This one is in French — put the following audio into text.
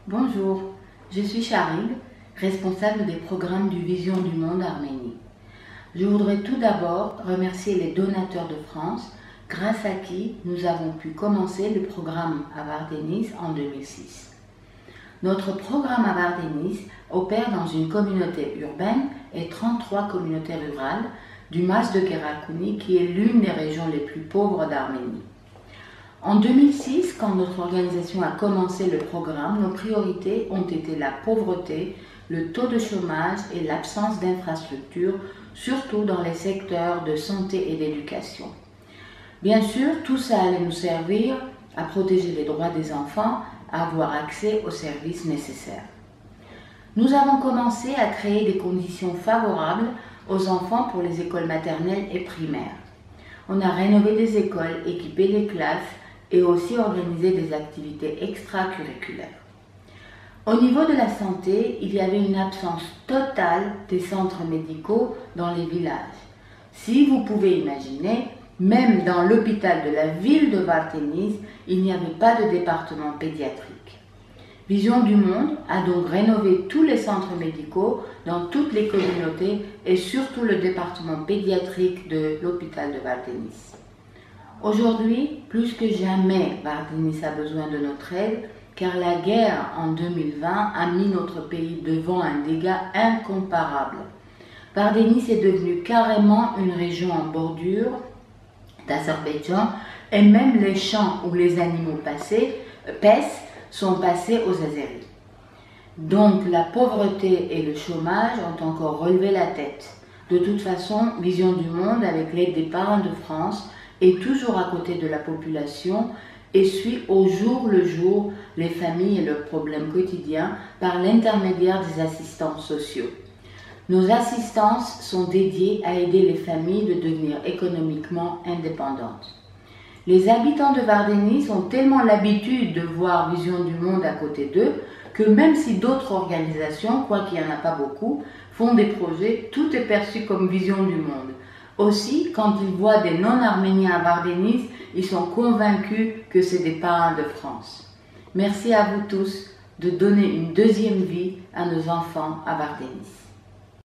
Bonjour, je suis Charib, responsable des programmes du Vision du Monde Arménie. Je voudrais tout d'abord remercier les donateurs de France, grâce à qui nous avons pu commencer le programme à Vardenis en 2006. Notre programme à Vardenis opère dans une communauté urbaine et 33 communautés rurales du Mas de Karakouni, qui est l'une des régions les plus pauvres d'Arménie. En 2006, quand notre organisation a commencé le programme, nos priorités ont été la pauvreté, le taux de chômage et l'absence d'infrastructures, surtout dans les secteurs de santé et d'éducation. Bien sûr, tout ça allait nous servir à protéger les droits des enfants, à avoir accès aux services nécessaires. Nous avons commencé à créer des conditions favorables aux enfants pour les écoles maternelles et primaires. On a rénové des écoles, équipé des classes et aussi organisé des activités extracurriculaires. Au niveau de la santé, il y avait une absence totale des centres médicaux dans les villages. Si vous pouvez imaginer, même dans l'hôpital de la ville de Vardenis, il n'y avait pas de département pédiatrique. Vision du Monde a donc rénové tous les centres médicaux dans toutes les communautés et surtout le département pédiatrique de l'hôpital de Vardenis. Aujourd'hui, plus que jamais, Vardenis a besoin de notre aide, car la guerre en 2020 a mis notre pays devant un dégât incomparable. Vardenis est devenu carrément une région en bordure d'Azerbaïdjan et même les champs où les animaux paissent sont passés aux Azeris. Donc la pauvreté et le chômage ont encore relevé la tête. De toute façon, Vision du Monde, avec l'aide des parents de France, est toujours à côté de la population et suit au jour le jour les familles et leurs problèmes quotidiens par l'intermédiaire des assistants sociaux. Nos assistances sont dédiées à aider les familles de devenir économiquement indépendantes. Les habitants de Vardenis ont tellement l'habitude de voir Vision du Monde à côté d'eux que même si d'autres organisations, quoiqu'il n'y en a pas beaucoup, font des projets, tout est perçu comme Vision du Monde. Aussi, quand ils voient des non-arméniens à Vardenis, ils sont convaincus que c'est des parrains de France. Merci à vous tous de donner une deuxième vie à nos enfants à Vardenis.